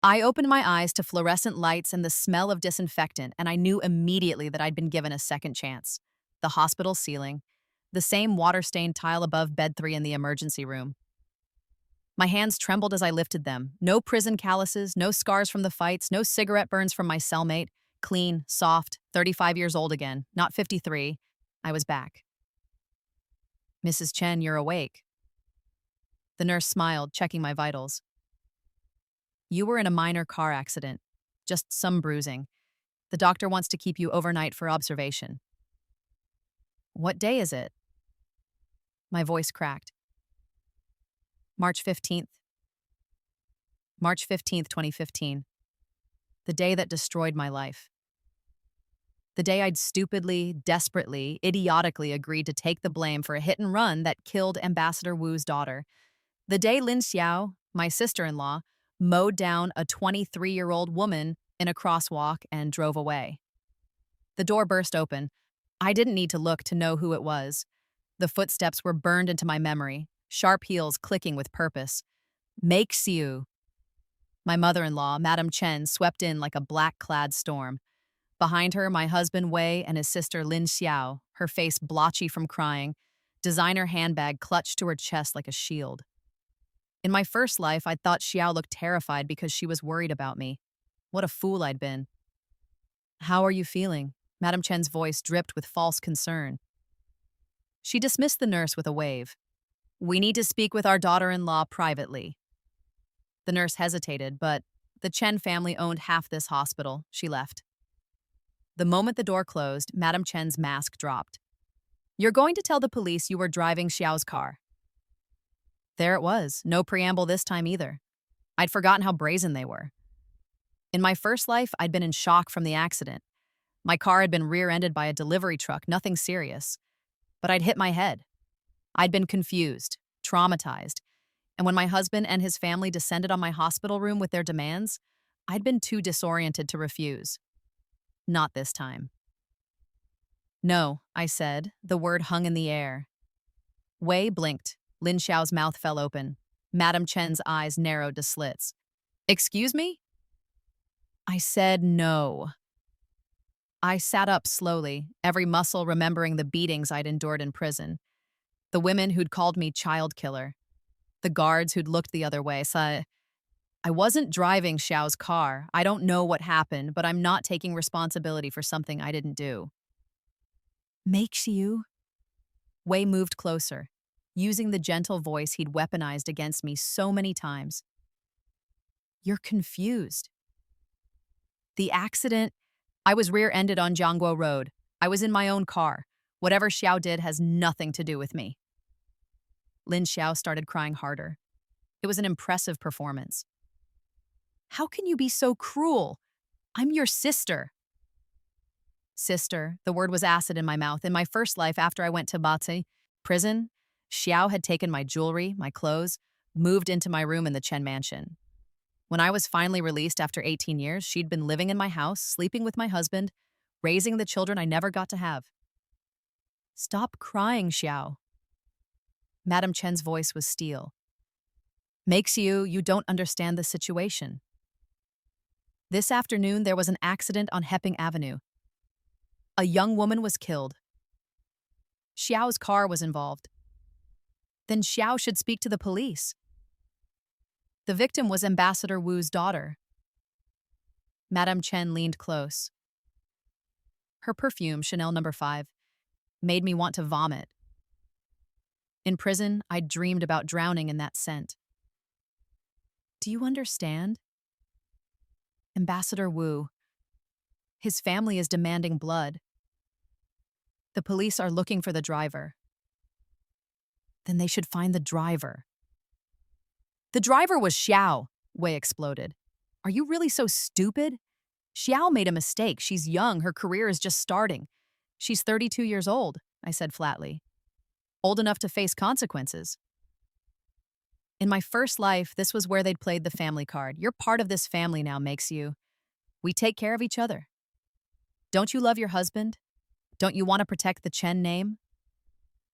I opened my eyes to fluorescent lights and the smell of disinfectant, and I knew immediately that I'd been given a second chance. The hospital ceiling, the same water-stained tile above bed 3 in the emergency room. My hands trembled as I lifted them. No prison calluses, no scars from the fights, no cigarette burns from my cellmate. Clean, soft, 35 years old again, not 53. I was back. "Mrs. Chen, you're awake." The nurse smiled, checking my vitals. "You were in a minor car accident, just some bruising. The doctor wants to keep you overnight for observation." "What day is it?" My voice cracked. March 15th. March 15th, 2015. The day that destroyed my life. The day I'd stupidly, desperately, idiotically agreed to take the blame for a hit and run that killed Ambassador Wu's daughter. The day Lin Xiao, my sister-in-law, mowed down a 23-year-old woman in a crosswalk and drove away. The door burst open. I didn't need to look to know who it was. The footsteps were burned into my memory, sharp heels clicking with purpose. "Make Xiu." My mother-in-law, Madame Chen, swept in like a black-clad storm. Behind her, my husband Wei and his sister Lin Xiao, her face blotchy from crying, designer handbag clutched to her chest like a shield. In my first life, I'd thought Xiao looked terrified because she was worried about me. What a fool I'd been. "How are you feeling?" Madame Chen's voice dripped with false concern. She dismissed the nurse with a wave. "We need to speak with our daughter-in-law privately." The nurse hesitated, but the Chen family owned half this hospital. She left. The moment the door closed, Madame Chen's mask dropped. "You're going to tell the police you were driving Xiao's car." There it was, no preamble this time either. I'd forgotten how brazen they were. In my first life, I'd been in shock from the accident. My car had been rear-ended by a delivery truck, nothing serious. But I'd hit my head. I'd been confused, traumatized, and when my husband and his family descended on my hospital room with their demands, I'd been too disoriented to refuse. Not this time. "No," I said. The word hung in the air. Wei blinked. Lin Xiao's mouth fell open. Madame Chen's eyes narrowed to slits. "Excuse me?" I said no. I sat up slowly, every muscle remembering the beatings I'd endured in prison. The women who'd called me child killer. The guards who'd looked the other way. So I wasn't driving Xiao's car. I don't know what happened, but I'm not taking responsibility for something I didn't do. "Makes you?" Wei moved closer, using the gentle voice he'd weaponized against me so many times. "You're confused. The accident, I was rear-ended on Jiangguo Road. I was in my own car. Whatever Xiao did has nothing to do with me." Lin Xiao started crying harder. It was an impressive performance. "How can you be so cruel? I'm your sister." Sister, the word was acid in my mouth. In my first life after I went to Bati prison, Xiao had taken my jewelry, my clothes, moved into my room in the Chen mansion. When I was finally released after 18 years, she'd been living in my house, sleeping with my husband, raising the children I never got to have. "Stop crying, Xiao." Madame Chen's voice was steel. "Makes you don't understand the situation. This afternoon, there was an accident on Hepping Avenue. A young woman was killed. Xiao's car was involved. Then Xiao should speak to the police. The victim was Ambassador Wu's daughter." Madame Chen leaned close. Her perfume, Chanel No. 5, made me want to vomit. In prison, I'd dreamed about drowning in that scent. "Do you understand? Ambassador Wu. His family is demanding blood. The police are looking for the driver." "Then they should find the driver." "The driver was Xiao," Wei exploded. "Are you really so stupid? Xiao made a mistake. She's young. Her career is just starting. She's 32 years old," I said flatly. "Old enough to face consequences." In my first life, this was where they'd played the family card. "You're part of this family now, makes you. We take care of each other. Don't you love your husband? Don't you want to protect the Chen name?"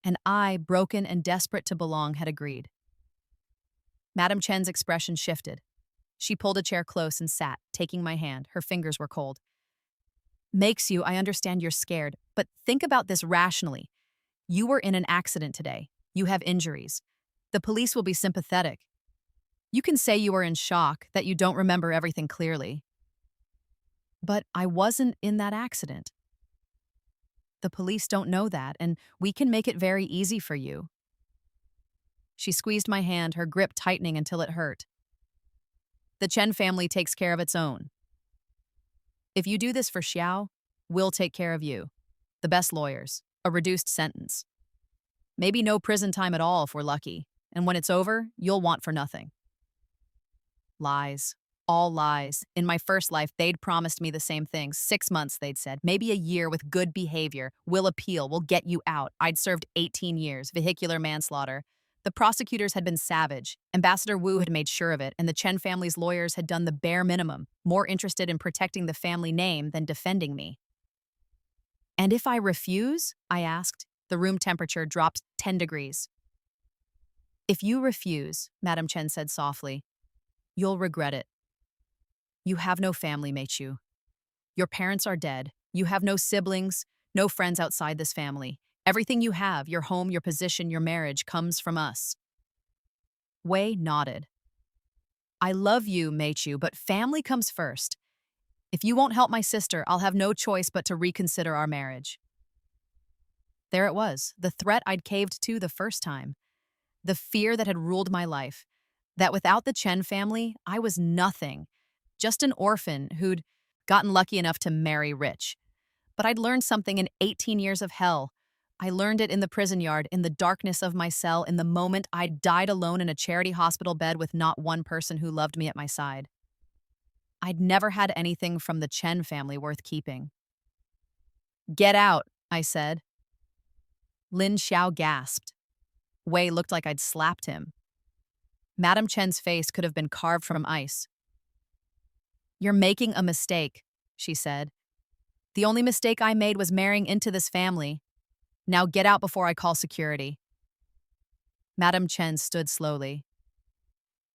And I, broken and desperate to belong, had agreed. Madame Chen's expression shifted. She pulled a chair close and sat, taking my hand. Her fingers were cold. Makes you, I understand you're scared, but think about this rationally. You were in an accident today. You have injuries. The police will be sympathetic. You can say you were in shock, that you don't remember everything clearly. But I wasn't in that accident. The police don't know that, and we can make it very easy for you. She squeezed my hand, her grip tightening until it hurt. The Chen family takes care of its own. If you do this for Xiao, we'll take care of you. The best lawyers. A reduced sentence. Maybe no prison time at all if we're lucky. And when it's over, you'll want for nothing. Lies. All lies. In my first life, they'd promised me the same thing. 6 months, they'd said. Maybe a year with good behavior. We'll appeal. We'll get you out. I'd served 18 years. Vehicular manslaughter. The prosecutors had been savage. Ambassador Wu had made sure of it, and the Chen family's lawyers had done the bare minimum, more interested in protecting the family name than defending me. And if I refuse? I asked. The room temperature dropped 10 degrees. If you refuse, Madam Chen said softly, you'll regret it. You have no family, Meichu. Your parents are dead. You have no siblings, no friends outside this family. Everything you have, your home, your position, your marriage, comes from us. Wei nodded. I love you, Meichu, but family comes first. If you won't help my sister, I'll have no choice but to reconsider our marriage. There it was, the threat I'd caved to the first time. The fear that had ruled my life. That without the Chen family, I was nothing. Just an orphan who'd gotten lucky enough to marry rich. But I'd learned something in 18 years of hell. I learned it in the prison yard, in the darkness of my cell, in the moment I died alone in a charity hospital bed with not one person who loved me at my side. I'd never had anything from the Chen family worth keeping. Get out, I said. Lin Xiao gasped. Wei looked like I'd slapped him. Madam Chen's face could have been carved from ice. You're making a mistake, she said. The only mistake I made was marrying into this family. Now get out before I call security. Madam Chen stood slowly.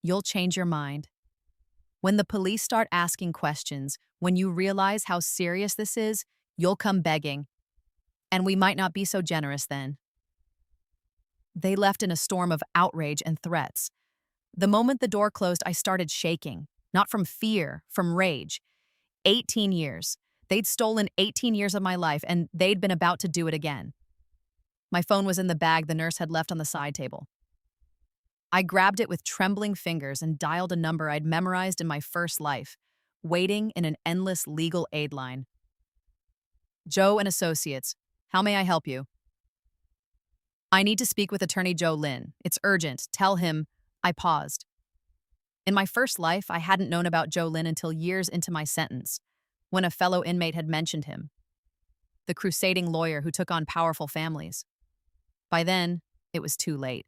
You'll change your mind. When the police start asking questions, when you realize how serious this is, you'll come begging. And we might not be so generous then. They left in a storm of outrage and threats. The moment the door closed, I started shaking. Not from fear, from rage. 18 years. They'd stolen 18 years of my life, and they'd been about to do it again. My phone was in the bag the nurse had left on the side table. I grabbed it with trembling fingers and dialed a number I'd memorized in my first life, waiting in an endless legal aid line. Zhou and Associates, how may I help you? I need to speak with Attorney Zhou Lin. It's urgent. Tell him. I paused. In my first life, I hadn't known about Zhou Lin until years into my sentence, when a fellow inmate had mentioned him. The crusading lawyer who took on powerful families. By then, it was too late.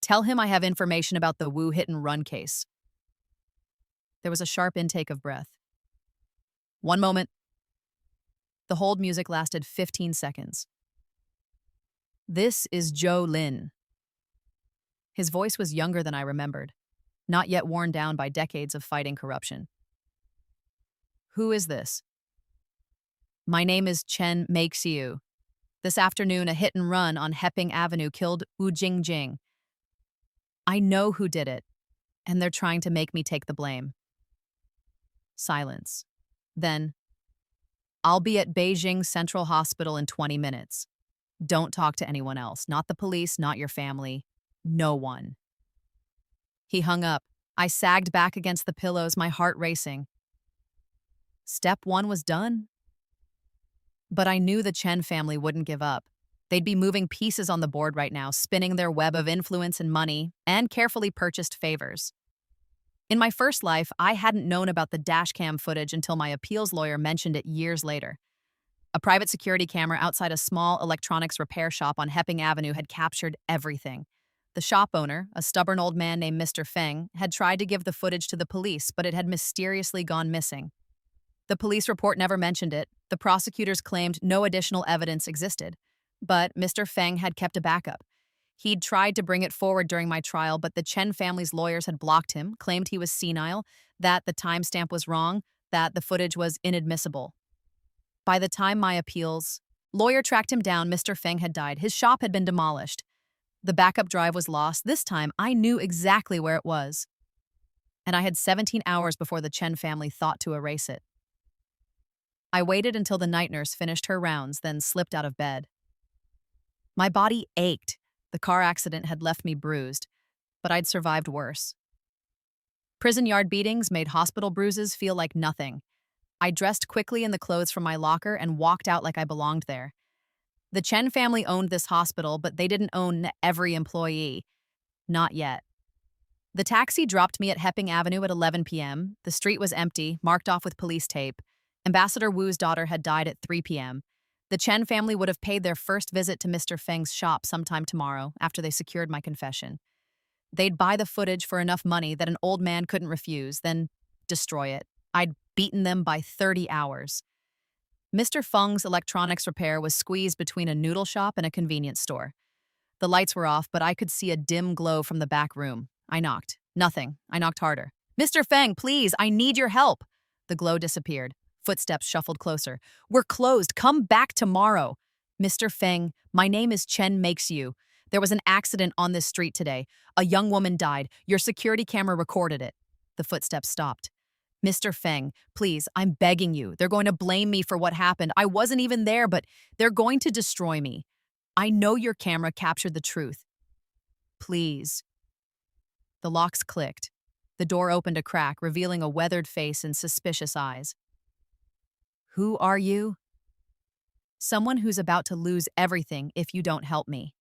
Tell him I have information about the Wu hit-and-run case. There was a sharp intake of breath. One moment. The hold music lasted 15 seconds. This is Zhou Lin. His voice was younger than I remembered, not yet worn down by decades of fighting corruption. Who is this? My name is Chen Meixiu. This afternoon, a hit-and-run on Heping Avenue killed Wu Jingjing. I know who did it, and they're trying to make me take the blame. Silence. Then, I'll be at Beijing Central Hospital in 20 minutes. Don't talk to anyone else, not the police, not your family, no one. He hung up. I sagged back against the pillows, my heart racing. Step one was done. But I knew the Chen family wouldn't give up. They'd be moving pieces on the board right now, spinning their web of influence and money, and carefully purchased favors. In my first life, I hadn't known about the Dashcam footage until my appeals lawyer mentioned it years later. A private security camera outside a small electronics repair shop on Heping Avenue had captured everything. The shop owner, a stubborn old man named Mr. Feng, had tried to give the footage to the police, but it had mysteriously gone missing. The police report never mentioned it. The prosecutors claimed no additional evidence existed. But Mr. Feng had kept a backup. He'd tried to bring it forward during my trial, but the Chen family's lawyers had blocked him, claimed he was senile, that the timestamp was wrong, that the footage was inadmissible. By the time my appeals lawyer tracked him down, Mr. Feng had died. His shop had been demolished. The backup drive was lost. This time, I knew exactly where it was. And I had 17 hours before the Chen family thought to erase it. I waited until the night nurse finished her rounds, then slipped out of bed. My body ached. The car accident had left me bruised, but I'd survived worse. Prison yard beatings made hospital bruises feel like nothing. I dressed quickly in the clothes from my locker and walked out like I belonged there. The Chen family owned this hospital, but they didn't own every employee. Not yet. The taxi dropped me at Hepping Avenue at 11 p.m. The street was empty, marked off with police tape. Ambassador Wu's daughter had died at 3 p.m. The Chen family would have paid their first visit to Mr. Feng's shop sometime tomorrow, after they secured my confession. They'd buy the footage for enough money that an old man couldn't refuse, then destroy it. I'd beaten them by 30 hours. Mr. Feng's electronics repair was squeezed between a noodle shop and a convenience store. The lights were off, but I could see a dim glow from the back room. I knocked. Nothing. I knocked harder. "Mr. Feng, please, I need your help." The glow disappeared. Footsteps shuffled closer. "We're closed. Come back tomorrow." "Mr. Feng, my name is Chen Makes You. There was an accident on this street today. A young woman died. Your security camera recorded it." The footsteps stopped. "Mr. Feng, please, I'm begging you. They're going to blame me for what happened. I wasn't even there, but they're going to destroy me. I know your camera captured the truth. Please." The locks clicked. The door opened a crack, revealing a weathered face and suspicious eyes. "Who are you?" "Someone who's about to lose everything if you don't help me."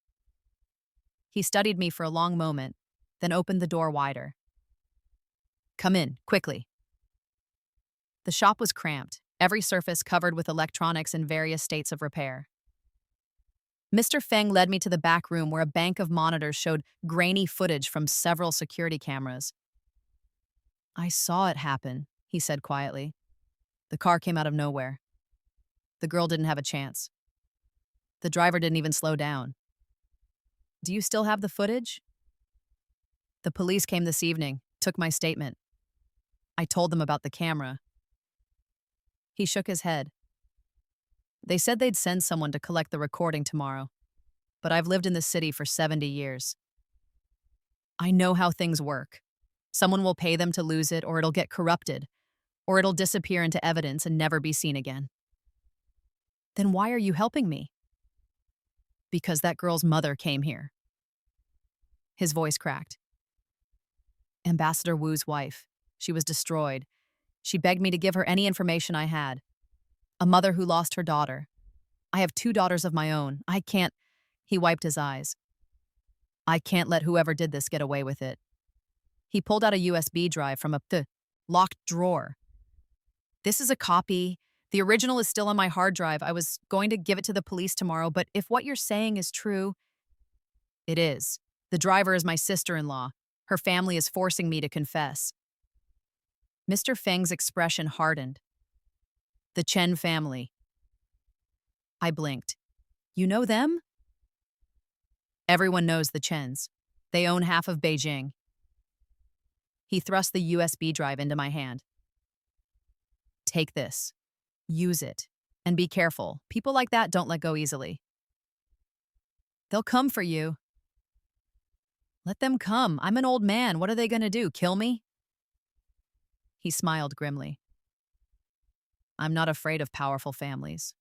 He studied me for a long moment, then opened the door wider. "Come in, quickly." The shop was cramped, every surface covered with electronics in various states of repair. Mr. Feng led me to the back room where a bank of monitors showed grainy footage from several security cameras. "I saw it happen," he said quietly. "The car came out of nowhere. The girl didn't have a chance. The driver didn't even slow down. Do you still have the footage?" "The police came this evening, took my statement. I told them about the camera." He shook his head. "They said they'd send someone to collect the recording tomorrow, but I've lived in this city for 70 years. I know how things work. Someone will pay them to lose it, or it'll get corrupted, or it'll disappear into evidence and never be seen again." "Then why are you helping me?" "Because that girl's mother came here." His voice cracked. "Ambassador Wu's wife. She was destroyed. She begged me to give her any information I had. A mother who lost her daughter. I have 2 daughters of my own. I can't—" He wiped his eyes. "I can't let whoever did this get away with it." He pulled out a USB drive from a locked drawer. "This is a copy. The original is still on my hard drive. I was going to give it to the police tomorrow, but if what you're saying is true—" "It is. The driver is my sister-in-law. Her family is forcing me to confess." Mr. Feng's expression hardened. "The Chen family." I blinked. "You know them?" "Everyone knows the Chens. They own half of Beijing." He thrust the USB drive into my hand. "Take this. Use it. And be careful. People like that don't let go easily." "They'll come for you." "Let them come. I'm an old man. What are they going to do, kill me?" He smiled grimly. "I'm not afraid of powerful families.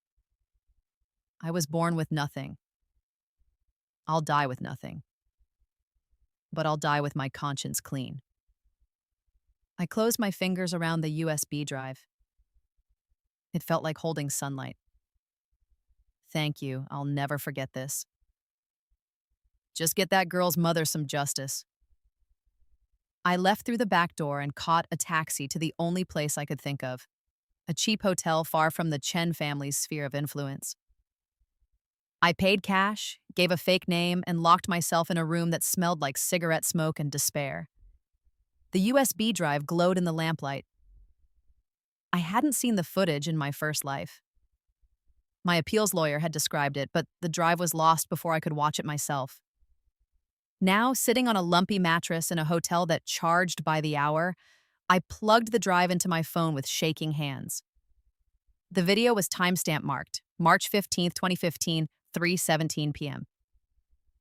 I was born with nothing. I'll die with nothing. But I'll die with my conscience clean." I closed my fingers around the USB drive. It felt like holding sunlight. "Thank you. I'll never forget this. Just get that girl's mother some justice." I left through the back door and caught a taxi to the only place I could think of, a cheap hotel far from the Chen family's sphere of influence. I paid cash, gave a fake name, and locked myself in a room that smelled like cigarette smoke and despair. The USB drive glowed in the lamplight. I hadn't seen the footage in my first life. My appeals lawyer had described it, but the drive was lost before I could watch it myself. Now, sitting on a lumpy mattress in a hotel that charged by the hour, I plugged the drive into my phone with shaking hands. The video was timestamp marked, March 15th, 2015, 3:17 p.m.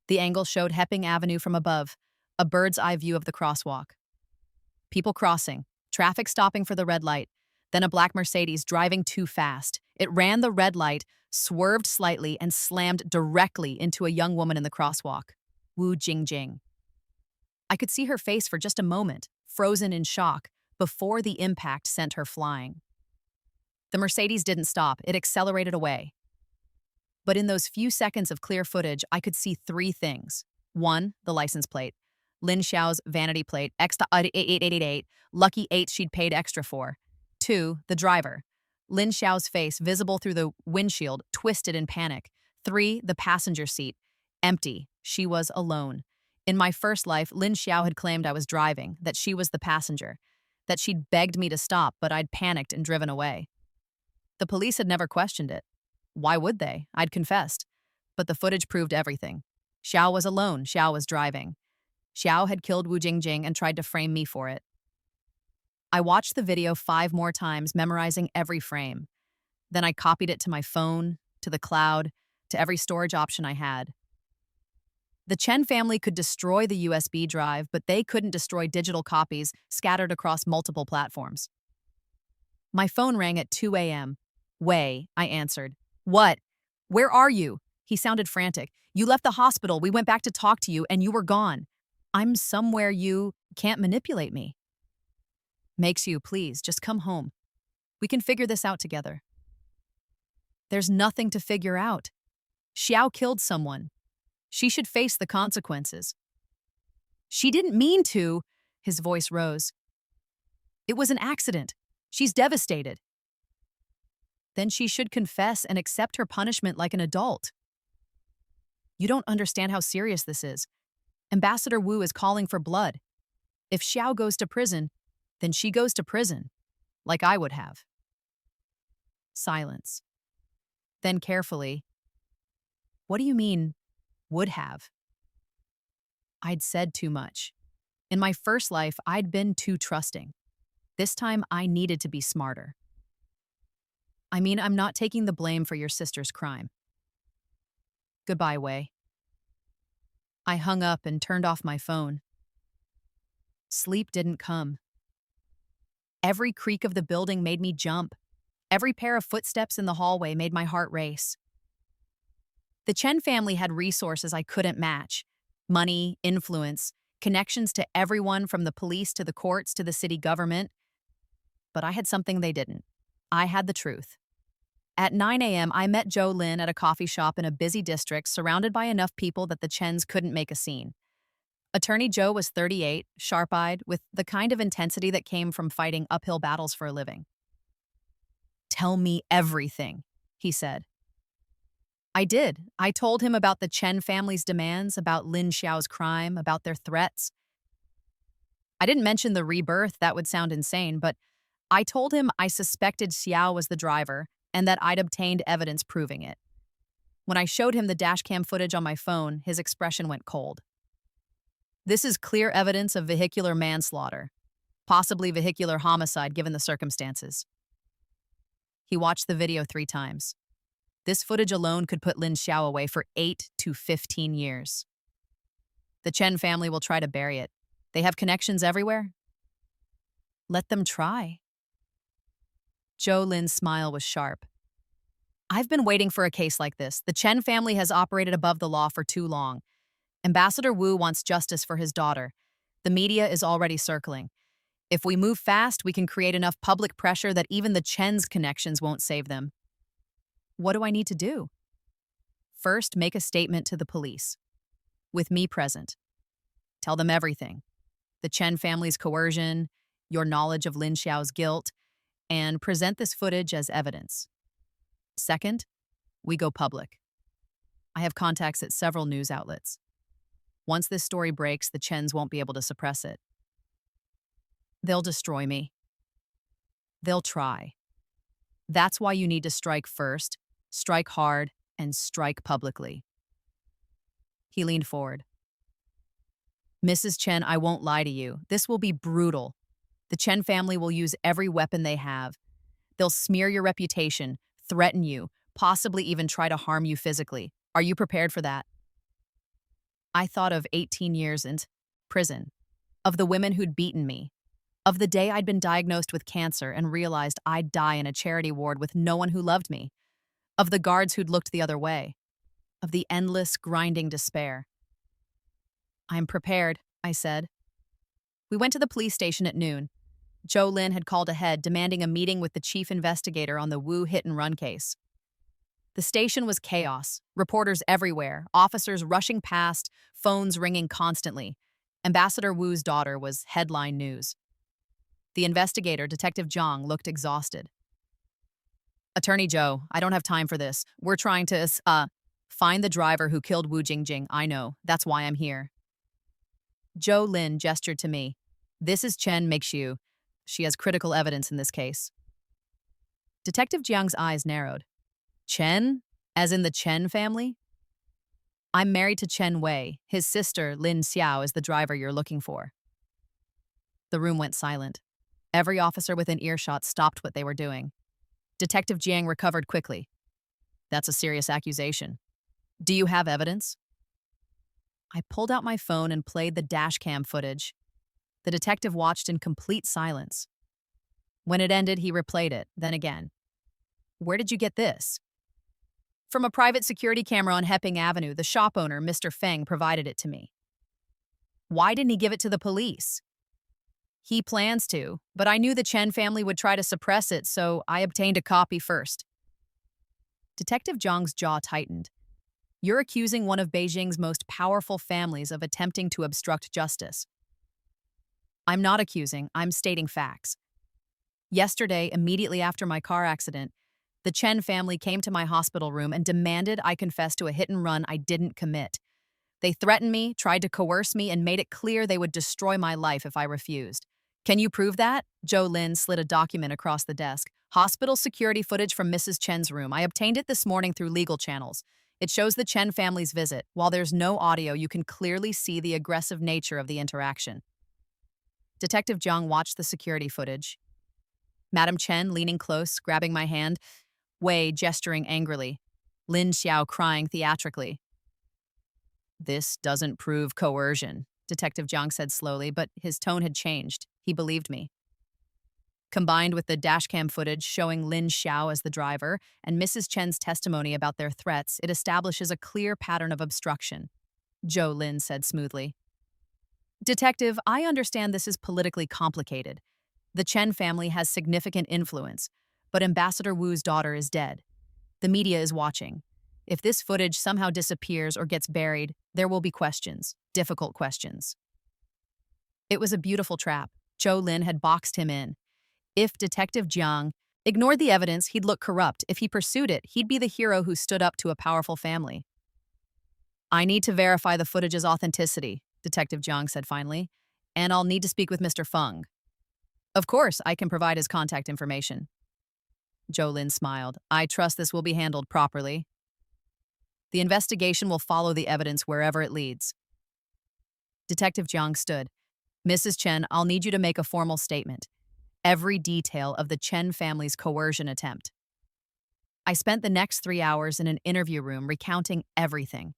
The angle showed Hepping Avenue from above, a bird's eye view of the crosswalk. People crossing, traffic stopping for the red light, then a black Mercedes driving too fast. It ran the red light, swerved slightly, and slammed directly into a young woman in the crosswalk. Wu Jingjing. I could see her face for just a moment, frozen in shock, before the impact sent her flying. The Mercedes didn't stop, it accelerated away. But in those few seconds of clear footage, I could see three things. One, the license plate. Lin Xiao's vanity plate, X8888, lucky 8 she'd paid extra for. Two, the driver. Lin Xiao's face, visible through the windshield, twisted in panic. Three, the passenger seat. Empty. She was alone. In my first life, Lin Xiao had claimed I was driving, that she was the passenger, that she'd begged me to stop, but I'd panicked and driven away. The police had never questioned it. Why would they? I'd confessed. But the footage proved everything. Xiao was alone, Xiao was driving. Xiao had killed Wu Jingjing and tried to frame me for it. I watched the video 5 more times, memorizing every frame. Then I copied it to my phone, to the cloud, to every storage option I had. The Chen family could destroy the USB drive, but they couldn't destroy digital copies scattered across multiple platforms. My phone rang at 2 a.m. Wei, I answered. What? Where are you? He sounded frantic. You left the hospital, we went back to talk to you, and you were gone. I'm somewhere you can't manipulate me. Makes you, please, just come home. We can figure this out together. There's nothing to figure out. Xiao killed someone. She should face the consequences. She didn't mean to, his voice rose. It was an accident. She's devastated. Then she should confess and accept her punishment like an adult. You don't understand how serious this is. Ambassador Wu is calling for blood. If Xiao goes to prison, then she goes to prison, like I would have. Silence. Then carefully, what do you mean, would have? I'd said too much. In my first life, I'd been too trusting. This time, I needed to be smarter. I mean, I'm not taking the blame for your sister's crime. Goodbye, Wei. I hung up and turned off my phone. Sleep didn't come. Every creak of the building made me jump. Every pair of footsteps in the hallway made my heart race. The Chen family had resources I couldn't match. Money, influence, connections to everyone from the police to the courts to the city government. But I had something they didn't. I had the truth. At 9 a.m., I met Zhou Lin at a coffee shop in a busy district surrounded by enough people that the Chens couldn't make a scene. Attorney Zhou was 38, sharp-eyed, with the kind of intensity that came from fighting uphill battles for a living. Tell me everything, he said. I did. I told him about the Chen family's demands, about Lin Xiao's crime, about their threats. I didn't mention the rebirth, that would sound insane, but I told him I suspected Xiao was the driver and that I'd obtained evidence proving it. When I showed him the dashcam footage on my phone, his expression went cold. This is clear evidence of vehicular manslaughter, possibly vehicular homicide given the circumstances. He watched the video 3 times. This footage alone could put Lin Xiao away for 8 to 15 years. The Chen family will try to bury it. They have connections everywhere. Let them try. Zhou Lin's smile was sharp. I've been waiting for a case like this. The Chen family has operated above the law for too long. Ambassador Wu wants justice for his daughter. The media is already circling. If we move fast, we can create enough public pressure that even the Chen's connections won't save them. What do I need to do? First, make a statement to the police. With me present. Tell them everything. The Chen family's coercion, your knowledge of Lin Xiao's guilt, and present this footage as evidence. Second, we go public. I have contacts at several news outlets. Once this story breaks, the Chens won't be able to suppress it. They'll destroy me. They'll try. That's why you need to strike first, strike hard, and strike publicly. He leaned forward. Mrs. Chen, I won't lie to you. This will be brutal. The Chen family will use every weapon they have. They'll smear your reputation, threaten you, possibly even try to harm you physically. Are you prepared for that? I thought of 18 years in prison, of the women who'd beaten me, of the day I'd been diagnosed with cancer and realized I'd die in a charity ward with no one who loved me, of the guards who'd looked the other way, of the endless, grinding despair. I'm prepared, I said. We went to the police station at noon. Joe Lin had called ahead, demanding a meeting with the chief investigator on the Wu hit-and-run case. The station was chaos, reporters everywhere, officers rushing past, phones ringing constantly. Ambassador Wu's daughter was headline news. The investigator, Detective Zhang, looked exhausted. Attorney Joe, I don't have time for this. We're trying to, find the driver who killed Wu Jingjing. I know. That's why I'm here. Joe Lin gestured to me. This is Chen Meixiu. She has critical evidence in this case. Detective Jiang's eyes narrowed. Chen? As in the Chen family? I'm married to Chen Wei. His sister, Lin Xiao, is the driver you're looking for. The room went silent. Every officer within earshot stopped what they were doing. Detective Jiang recovered quickly. That's a serious accusation. Do you have evidence? I pulled out my phone and played the dashcam footage. The detective watched in complete silence. When it ended, he replayed it, then again. Where did you get this? From a private security camera on Hepping Avenue, the shop owner, Mr. Feng, provided it to me. Why didn't he give it to the police? He plans to, but I knew the Chen family would try to suppress it, so I obtained a copy first. Detective Zhang's jaw tightened. You're accusing one of Beijing's most powerful families of attempting to obstruct justice. I'm not accusing, I'm stating facts. Yesterday, immediately after my car accident, the Chen family came to my hospital room and demanded I confess to a hit-and-run I didn't commit. They threatened me, tried to coerce me, and made it clear they would destroy my life if I refused. Can you prove that? Joe Lin slid a document across the desk. Hospital security footage from Mrs. Chen's room. I obtained it this morning through legal channels. It shows the Chen family's visit. While there's no audio, you can clearly see the aggressive nature of the interaction. Detective Zhang watched the security footage. Madam Chen leaning close, grabbing my hand. Wei gesturing angrily. Lin Xiao crying theatrically. This doesn't prove coercion, Detective Zhang said slowly, but his tone had changed. He believed me. Combined with the dashcam footage showing Lin Xiao as the driver and Mrs. Chen's testimony about their threats, it establishes a clear pattern of obstruction, Joe Lin said smoothly. Detective, I understand this is politically complicated. The Chen family has significant influence, but Ambassador Wu's daughter is dead. The media is watching. If this footage somehow disappears or gets buried, there will be questions, difficult questions. It was a beautiful trap. Joe Lin had boxed him in. If Detective Jiang ignored the evidence, he'd look corrupt. If he pursued it, he'd be the hero who stood up to a powerful family. I need to verify the footage's authenticity, Detective Jiang said finally, and I'll need to speak with Mr. Feng. Of course, I can provide his contact information. Joe Lin smiled. I trust this will be handled properly. The investigation will follow the evidence wherever it leads. Detective Jiang stood. Mrs. Chen, I'll need you to make a formal statement. Every detail of the Chen family's coercion attempt. I spent the next 3 hours in an interview room recounting everything.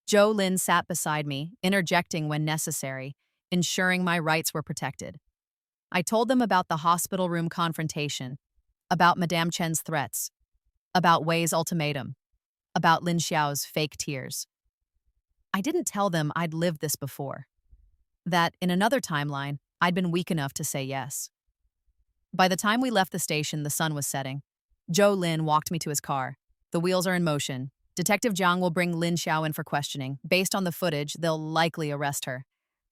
Joe Lin sat beside me, interjecting when necessary, ensuring my rights were protected. I told them about the hospital room confrontation, about Madame Chen's threats, about Wei's ultimatum, about Lin Xiao's fake tears. I didn't tell them I'd lived this before, that in another timeline, I'd been weak enough to say yes. By the time we left the station, the sun was setting. Joe Lin walked me to his car. The wheels are in motion. Detective Jiang will bring Lin Xiao in for questioning. Based on the footage, they'll likely arrest her.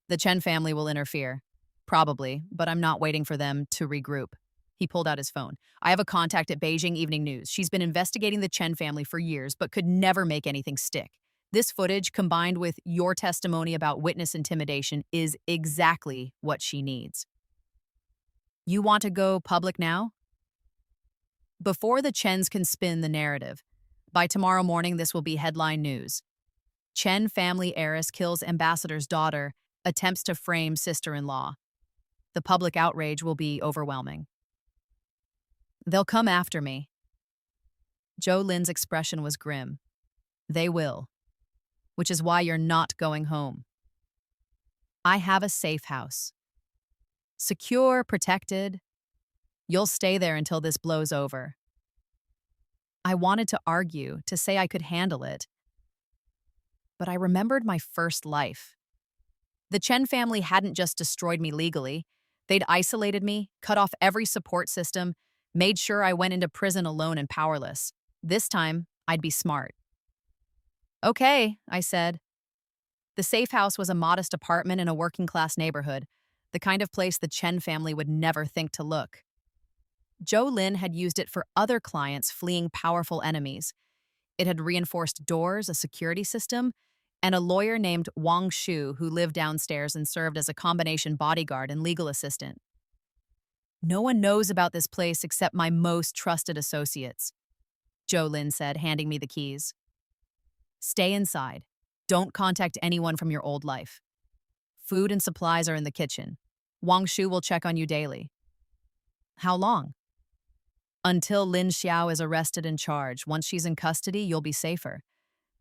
The Chen family will interfere. Probably, but I'm not waiting for them to regroup. He pulled out his phone. I have a contact at Beijing Evening News. She's been investigating the Chen family for years, but could never make anything stick. This footage, combined with your testimony about witness intimidation, is exactly what she needs. You want to go public now? Before the Chens can spin the narrative, by tomorrow morning this will be headline news. Chen family heiress kills ambassador's daughter, attempts to frame sister-in-law. The public outrage will be overwhelming. They'll come after me. Joe Lynn's expression was grim. They will, which is why you're not going home. I have a safe house. Secure, protected. You'll stay there until this blows over. I wanted to argue, to say I could handle it. But I remembered my first life. The Chen family hadn't just destroyed me legally. They'd isolated me, cut off every support system, made sure I went into prison alone and powerless. This time, I'd be smart. Okay, I said. The safe house was a modest apartment in a working-class neighborhood, the kind of place the Chen family would never think to look. Joe Lynn had used it for other clients fleeing powerful enemies. It had reinforced doors, a security system, and a lawyer named Wang Shu who lived downstairs and served as a combination bodyguard and legal assistant. No one knows about this place except my most trusted associates, Joe Lynn said, handing me the keys. Stay inside. Don't contact anyone from your old life. Food and supplies are in the kitchen. Wang Shu will check on you daily. How long? Until Lin Xiao is arrested and charged. Once she's in custody, you'll be safer.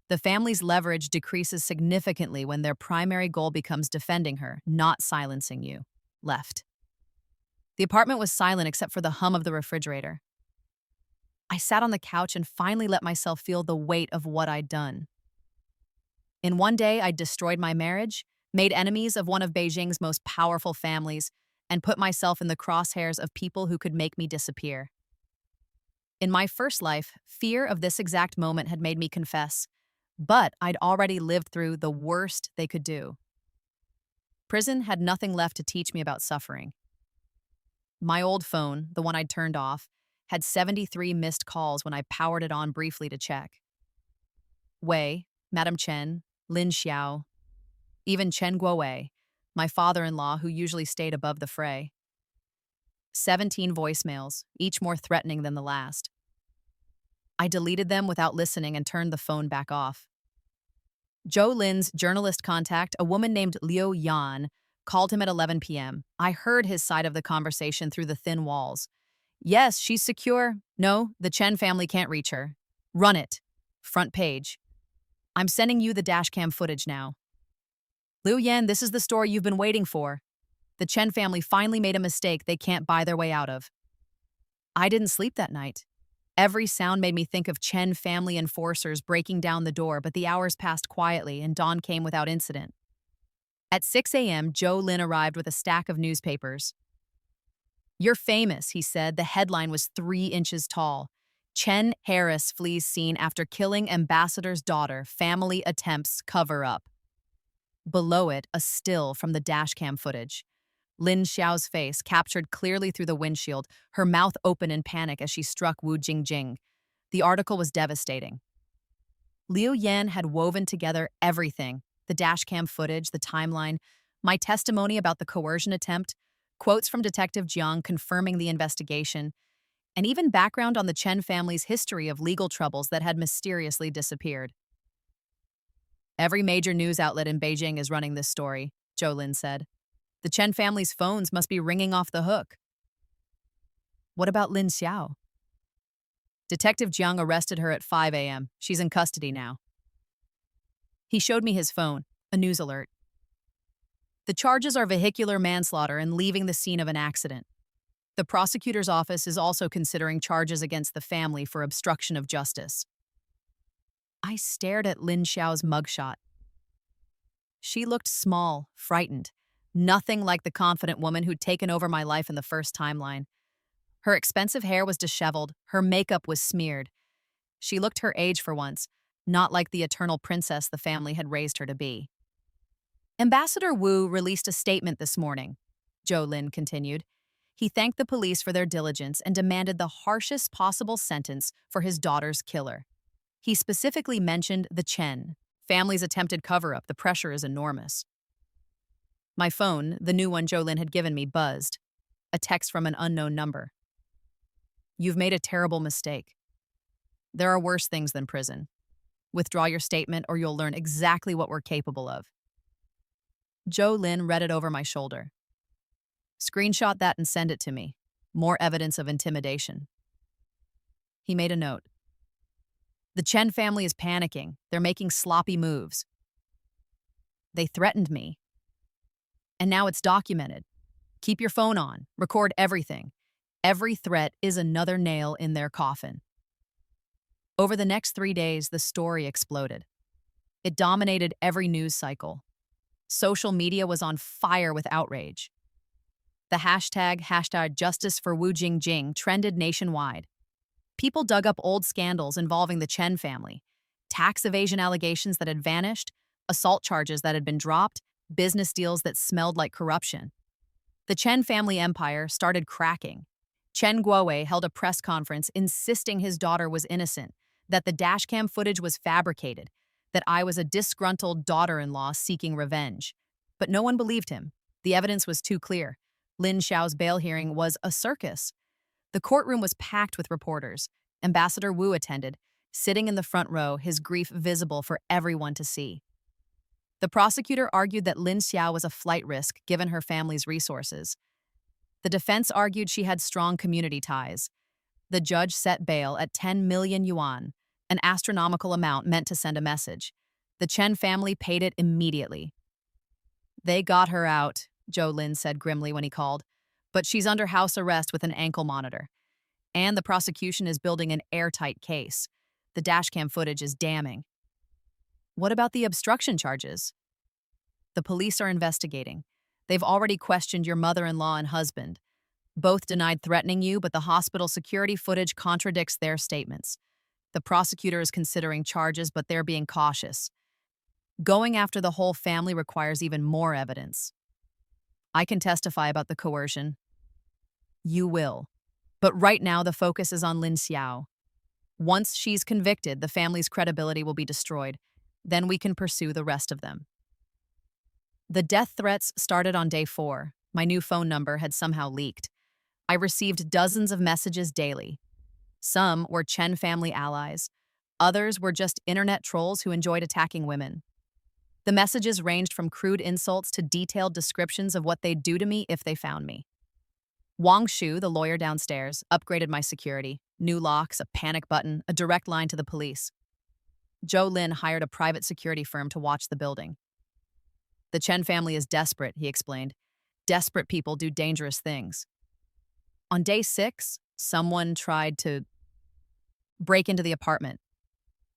The family's leverage decreases significantly when their primary goal becomes defending her, not silencing you. Left. The apartment was silent except for the hum of the refrigerator. I sat on the couch and finally let myself feel the weight of what I'd done. In one day, I'd destroyed my marriage, made enemies of one of Beijing's most powerful families, and put myself in the crosshairs of people who could make me disappear. In my first life, fear of this exact moment had made me confess, but I'd already lived through the worst they could do. Prison had nothing left to teach me about suffering. My old phone, the one I'd turned off, had 73 missed calls when I powered it on briefly to check. Wei, Madame Chen, Lin Xiao, even Chen Guowei, my father-in-law who usually stayed above the fray. 17 voicemails, each more threatening than the last. I deleted them without listening and turned the phone back off. Joe Lin's journalist contact, a woman named Liu Yan, called him at 11 p.m. I heard his side of the conversation through the thin walls. Yes, she's secure. No, the Chen family can't reach her. Run it. Front page. I'm sending you the dashcam footage now. Liu Yan, this is the story you've been waiting for. The Chen family finally made a mistake they can't buy their way out of. I didn't sleep that night. Every sound made me think of Chen family enforcers breaking down the door, but the hours passed quietly and dawn came without incident. At 6 a.m., Joe Lin arrived with a stack of newspapers. You're famous, he said. The headline was 3 inches tall. Chen Harris flees scene after killing ambassador's daughter. Family attempts cover-up. Below it, a still from the dashcam footage. Lin Xiao's face, captured clearly through the windshield, her mouth open in panic as she struck Wu Jingjing. The article was devastating. Liu Yan had woven together everything: the dashcam footage, the timeline, my testimony about the coercion attempt, quotes from Detective Jiang confirming the investigation, and even background on the Chen family's history of legal troubles that had mysteriously disappeared. Every major news outlet in Beijing is running this story, Joe Lin said. The Chen family's phones must be ringing off the hook. What about Lin Xiao? Detective Jiang arrested her at 5 a.m. She's in custody now. He showed me his phone, a news alert. The charges are vehicular manslaughter and leaving the scene of an accident. The prosecutor's office is also considering charges against the family for obstruction of justice. I stared at Lin Xiao's mugshot. She looked small, frightened, nothing like the confident woman who'd taken over my life in the first timeline. Her expensive hair was disheveled, her makeup was smeared. She looked her age for once, not like the eternal princess the family had raised her to be. Ambassador Wu released a statement this morning, Joe Lin continued. He thanked the police for their diligence and demanded the harshest possible sentence for his daughter's killer. He specifically mentioned the Chen family's attempted cover-up. The pressure is enormous. My phone, the new one Joe Lin had given me, buzzed. A text from an unknown number. You've made a terrible mistake. There are worse things than prison. Withdraw your statement or you'll learn exactly what we're capable of. Joe Lin read it over my shoulder. Screenshot that and send it to me. More evidence of intimidation. He made a note. The Chen family is panicking. They're making sloppy moves. They threatened me. And now it's documented. Keep your phone on. Record everything. Every threat is another nail in their coffin. Over the next 3 days, the story exploded. It dominated every news cycle. Social media was on fire with outrage. The hashtag Justice for Wu Jingjing trended nationwide. People dug up old scandals involving the Chen family, tax evasion allegations that had vanished, assault charges that had been dropped, business deals that smelled like corruption. The Chen family empire started cracking. Chen Guowei held a press conference insisting his daughter was innocent, that the dashcam footage was fabricated, that I was a disgruntled daughter-in-law seeking revenge. But no one believed him. The evidence was too clear. Lin Xiao's bail hearing was a circus. The courtroom was packed with reporters. Ambassador Wu attended, sitting in the front row, his grief visible for everyone to see. The prosecutor argued that Lin Xiao was a flight risk given her family's resources. The defense argued she had strong community ties. The judge set bail at 10 million yuan, an astronomical amount meant to send a message. The Chen family paid it immediately. They got her out, Joe Lin said grimly when he called, but she's under house arrest with an ankle monitor. And the prosecution is building an airtight case. The dashcam footage is damning. What about the obstruction charges? The police are investigating. They've already questioned your mother-in-law and husband. Both denied threatening you, but the hospital security footage contradicts their statements. The prosecutor is considering charges, but they're being cautious. Going after the whole family requires even more evidence. I can testify about the coercion. You will. But right now, the focus is on Lin Xiao. Once she's convicted, the family's credibility will be destroyed. Then we can pursue the rest of them. The death threats started on day 4. My new phone number had somehow leaked. I received dozens of messages daily. Some were Chen family allies. Others were just internet trolls who enjoyed attacking women. The messages ranged from crude insults to detailed descriptions of what they'd do to me if they found me. Wang Shu, the lawyer downstairs, upgraded my security. New locks, a panic button, a direct line to the police. Joe Lin hired a private security firm to watch the building. The Chen family is desperate, he explained. Desperate people do dangerous things. On day 6, someone tried to break into the apartment.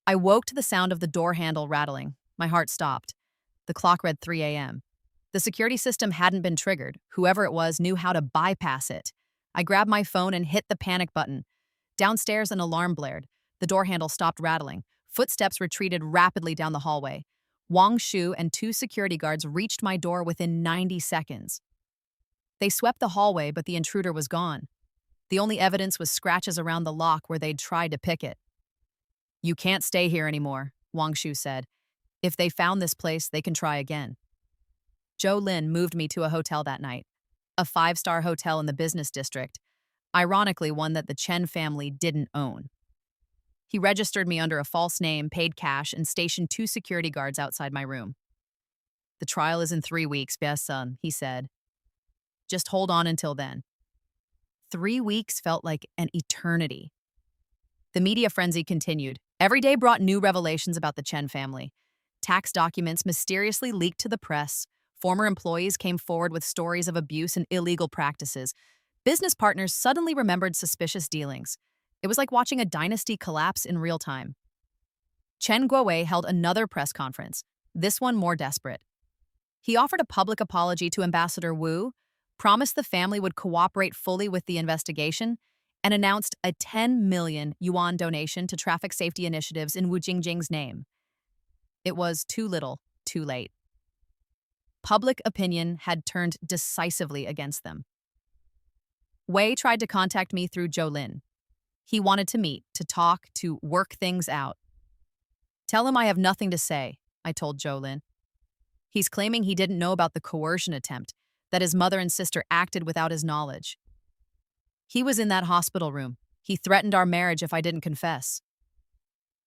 I woke to the sound of the door handle rattling. My heart stopped. The clock read 3 a.m. The security system hadn't been triggered. Whoever it was knew how to bypass it. I grabbed my phone and hit the panic button. Downstairs, an alarm blared. The door handle stopped rattling. Footsteps retreated rapidly down the hallway. Wang Shu and 2 security guards reached my door within 90 seconds. They swept the hallway, but the intruder was gone. The only evidence was scratches around the lock where they'd tried to pick it. You can't stay here anymore, Wang Shu said. If they found this place, they can try again. Joe Lin moved me to a hotel that night, a 5-star hotel in the business district, ironically one that the Chen family didn't own. He registered me under a false name, paid cash, and stationed 2 security guards outside my room. The trial is in 3 weeks, Bia-sun, he said. Just hold on until then. 3 weeks felt like an eternity. The media frenzy continued. Every day brought new revelations about the Chen family. Tax documents mysteriously leaked to the press. Former employees came forward with stories of abuse and illegal practices. Business partners suddenly remembered suspicious dealings. It was like watching a dynasty collapse in real time. Chen Guowei held another press conference, this one more desperate. He offered a public apology to Ambassador Wu, promised the family would cooperate fully with the investigation, and announced a 10 million yuan donation to traffic safety initiatives in Wu Jingjing's name. It was too little, too late. Public opinion had turned decisively against them. Wei tried to contact me through Joe Lin. He wanted to meet, to talk, to work things out. Tell him I have nothing to say, I told Joe Lin. He's claiming he didn't know about the coercion attempt, that his mother and sister acted without his knowledge. He was in that hospital room. He threatened our marriage if I didn't confess.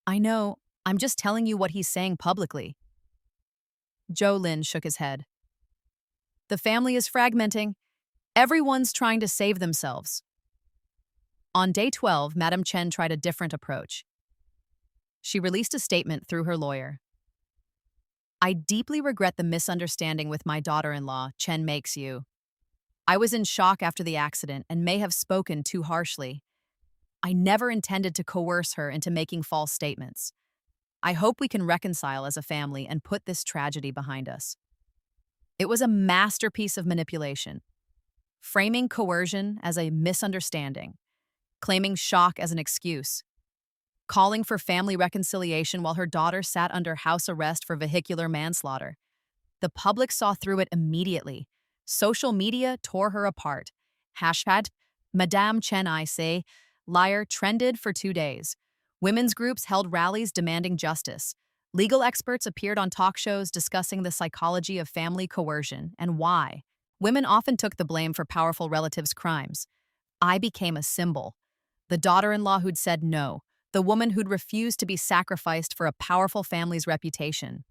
I know, I'm just telling you what he's saying publicly. Joe Lin shook his head. The family is fragmenting. Everyone's trying to save themselves. On day 12, Madam Chen tried a different approach. She released a statement through her lawyer. I deeply regret the misunderstanding with my daughter-in-law, Chen Makes You. I was in shock after the accident and may have spoken too harshly. I never intended to coerce her into making false statements. I hope we can reconcile as a family and put this tragedy behind us. It was a masterpiece of manipulation, framing coercion as a misunderstanding, claiming shock as an excuse, calling for family reconciliation while her daughter sat under house arrest for vehicular manslaughter. The public saw through it immediately. Social media tore her apart. Hashtag Madame Chen I say liar trended for 2 days. Women's groups held rallies demanding justice. Legal experts appeared on talk shows discussing the psychology of family coercion and why. Women often took the blame for powerful relatives' crimes. I became a symbol. The daughter-in-law who'd said no, the woman who'd refused to be sacrificed for a powerful family's reputation.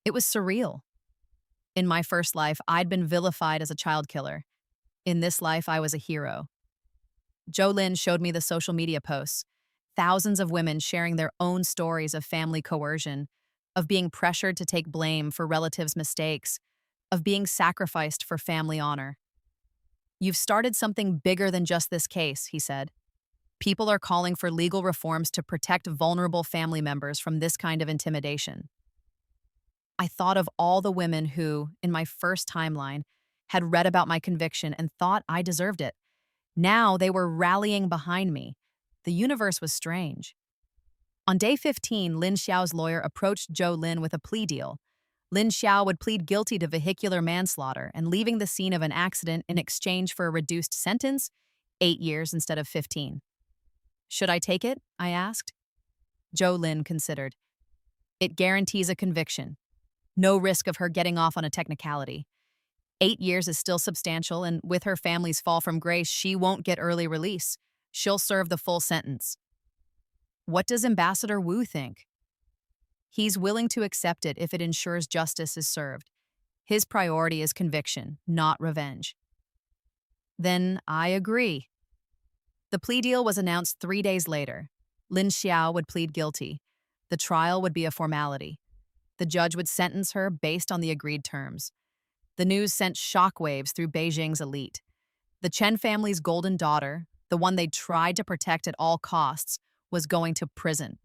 It was surreal. In my first life, I'd been vilified as a child killer. In this life, I was a hero. Jolyn showed me the social media posts. Thousands of women sharing their own stories of family coercion, of being pressured to take blame for relatives' mistakes, of being sacrificed for family honor. You've started something bigger than just this case, he said. People are calling for legal reforms to protect vulnerable family members from this kind of intimidation. I thought of all the women who, in my first timeline, had read about my conviction and thought I deserved it. Now they were rallying behind me. The universe was strange. On day 15, Lin Xiao's lawyer approached Zhou Lin with a plea deal. Lin Xiao would plead guilty to vehicular manslaughter and leaving the scene of an accident in exchange for a reduced sentence, 8 years instead of 15. Should I take it? I asked. Zhou Lin considered. It guarantees a conviction. No risk of her getting off on a technicality. 8 years is still substantial, and with her family's fall from grace, she won't get early release. She'll serve the full sentence. What does Ambassador Wu think? He's willing to accept it if it ensures justice is served. His priority is conviction, not revenge. Then I agree. The plea deal was announced 3 days later. Lin Xiao would plead guilty. The trial would be a formality. The judge would sentence her based on the agreed terms. The news sent shockwaves through Beijing's elite. The Chen family's golden daughter, the one they tried to protect at all costs, was going to prison.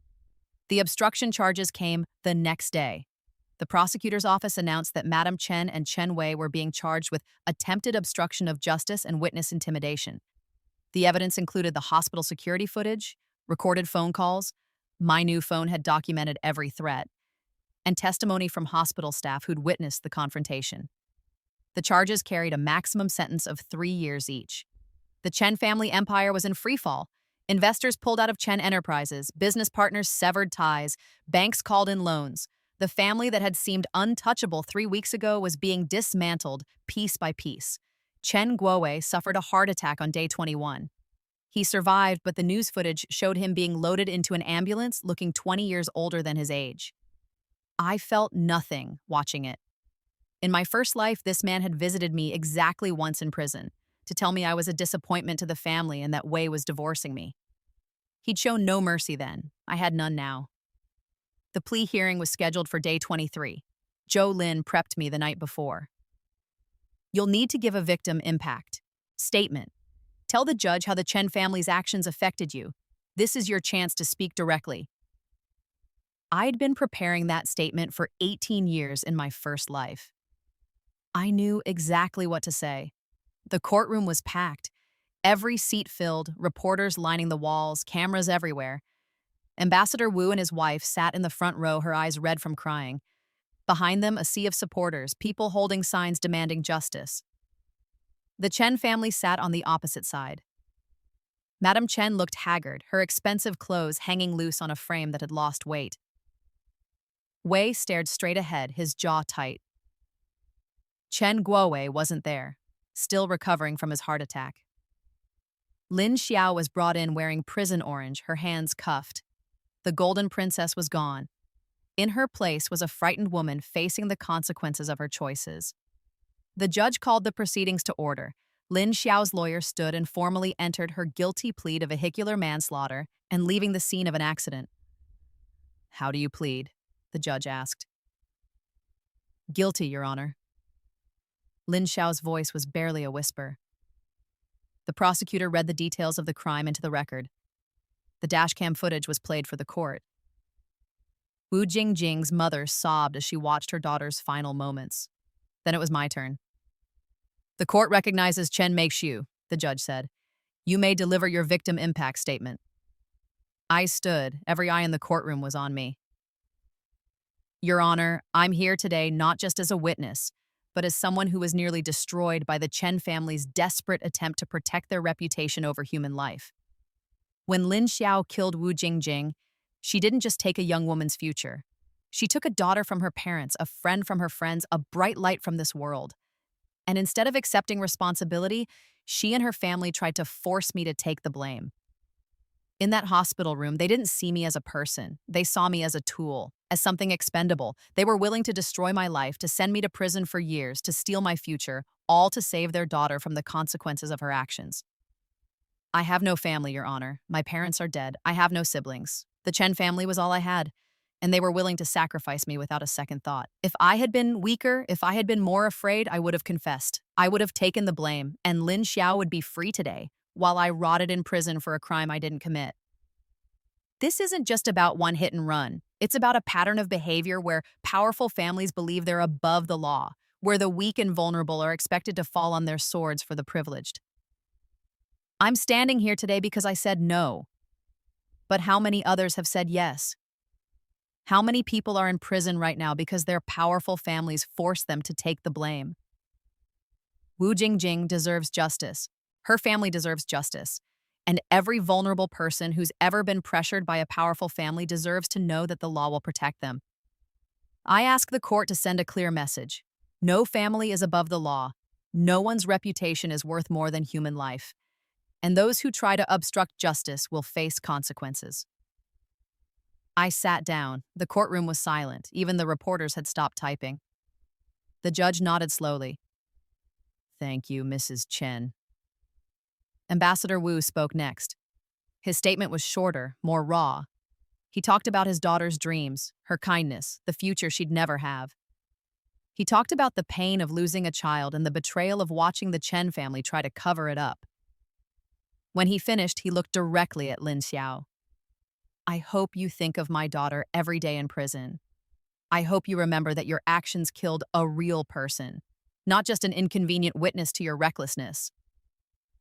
The obstruction charges came the next day. The prosecutor's office announced that Madam Chen and Chen Wei were being charged with attempted obstruction of justice and witness intimidation. The evidence included the hospital security footage, recorded phone calls, my new phone had documented every threat, and testimony from hospital staff who'd witnessed the confrontation. The charges carried a maximum sentence of 3 years each. The Chen family empire was in freefall. Investors pulled out of Chen Enterprises, business partners severed ties, banks called in loans. The family that had seemed untouchable 3 weeks ago was being dismantled piece by piece. Chen Guowei suffered a heart attack on day 21. He survived, but the news footage showed him being loaded into an ambulance looking 20 years older than his age. I felt nothing watching it. In my first life, this man had visited me exactly once in prison, to tell me I was a disappointment to the family and that Wei was divorcing me. He'd shown no mercy then. I had none now. The plea hearing was scheduled for day 23. Zhou Lin prepped me the night before. You'll need to give a victim impact. Statement. Tell the judge how the Chen family's actions affected you. This is your chance to speak directly. I'd been preparing that statement for 18 years in my first life. I knew exactly what to say. The courtroom was packed. Every seat filled, reporters lining the walls, cameras everywhere. Ambassador Wu and his wife sat in the front row, her eyes red from crying. Behind them, a sea of supporters, people holding signs demanding justice. The Chen family sat on the opposite side. Madam Chen looked haggard, her expensive clothes hanging loose on a frame that had lost weight. Wei stared straight ahead, his jaw tight. Chen Guowei wasn't there, still recovering from his heart attack. Lin Xiao was brought in wearing prison orange, her hands cuffed. The golden princess was gone. In her place was a frightened woman facing the consequences of her choices. The judge called the proceedings to order. Lin Xiao's lawyer stood and formally entered her guilty plea to vehicular manslaughter and leaving the scene of an accident. "How do you plead?" the judge asked. "Guilty, Your Honor." Lin Xiao's voice was barely a whisper. The prosecutor read the details of the crime into the record. The dashcam footage was played for the court. Wu Jingjing's mother sobbed as she watched her daughter's final moments. Then it was my turn. "The court recognizes Chen Meixiu," the judge said. "You may deliver your victim impact statement." I stood. Every eye in the courtroom was on me. "Your Honor, I'm here today not just as a witness, but as someone who was nearly destroyed by the Chen family's desperate attempt to protect their reputation over human life. When Lin Xiao killed Wu Jingjing, she didn't just take a young woman's future. She took a daughter from her parents, a friend from her friends, a bright light from this world. And instead of accepting responsibility, she and her family tried to force me to take the blame. In that hospital room, they didn't see me as a person. They saw me as a tool, as something expendable. They were willing to destroy my life, to send me to prison for years, to steal my future, all to save their daughter from the consequences of her actions. I have no family, Your Honor. My parents are dead. I have no siblings. The Chen family was all I had, and they were willing to sacrifice me without a second thought. If I had been weaker, if I had been more afraid, I would have confessed. I would have taken the blame, and Lin Xiao would be free today, while I rotted in prison for a crime I didn't commit. This isn't just about one hit and run. It's about a pattern of behavior where powerful families believe they're above the law, where the weak and vulnerable are expected to fall on their swords for the privileged. I'm standing here today because I said no. But how many others have said yes? How many people are in prison right now because their powerful families forced them to take the blame? Wu Jingjing deserves justice. Her family deserves justice. And every vulnerable person who's ever been pressured by a powerful family deserves to know that the law will protect them. I ask the court to send a clear message. No family is above the law. No one's reputation is worth more than human life. And those who try to obstruct justice will face consequences. I sat down. The courtroom was silent. Even the reporters had stopped typing. The judge nodded slowly. "Thank you, Mrs. Chen." Ambassador Wu spoke next. His statement was shorter, more raw. He talked about his daughter's dreams, her kindness, the future she'd never have. He talked about the pain of losing a child and the betrayal of watching the Chen family try to cover it up. When he finished, he looked directly at Lin Xiao. "I hope you think of my daughter every day in prison. I hope you remember that your actions killed a real person, not just an inconvenient witness to your recklessness."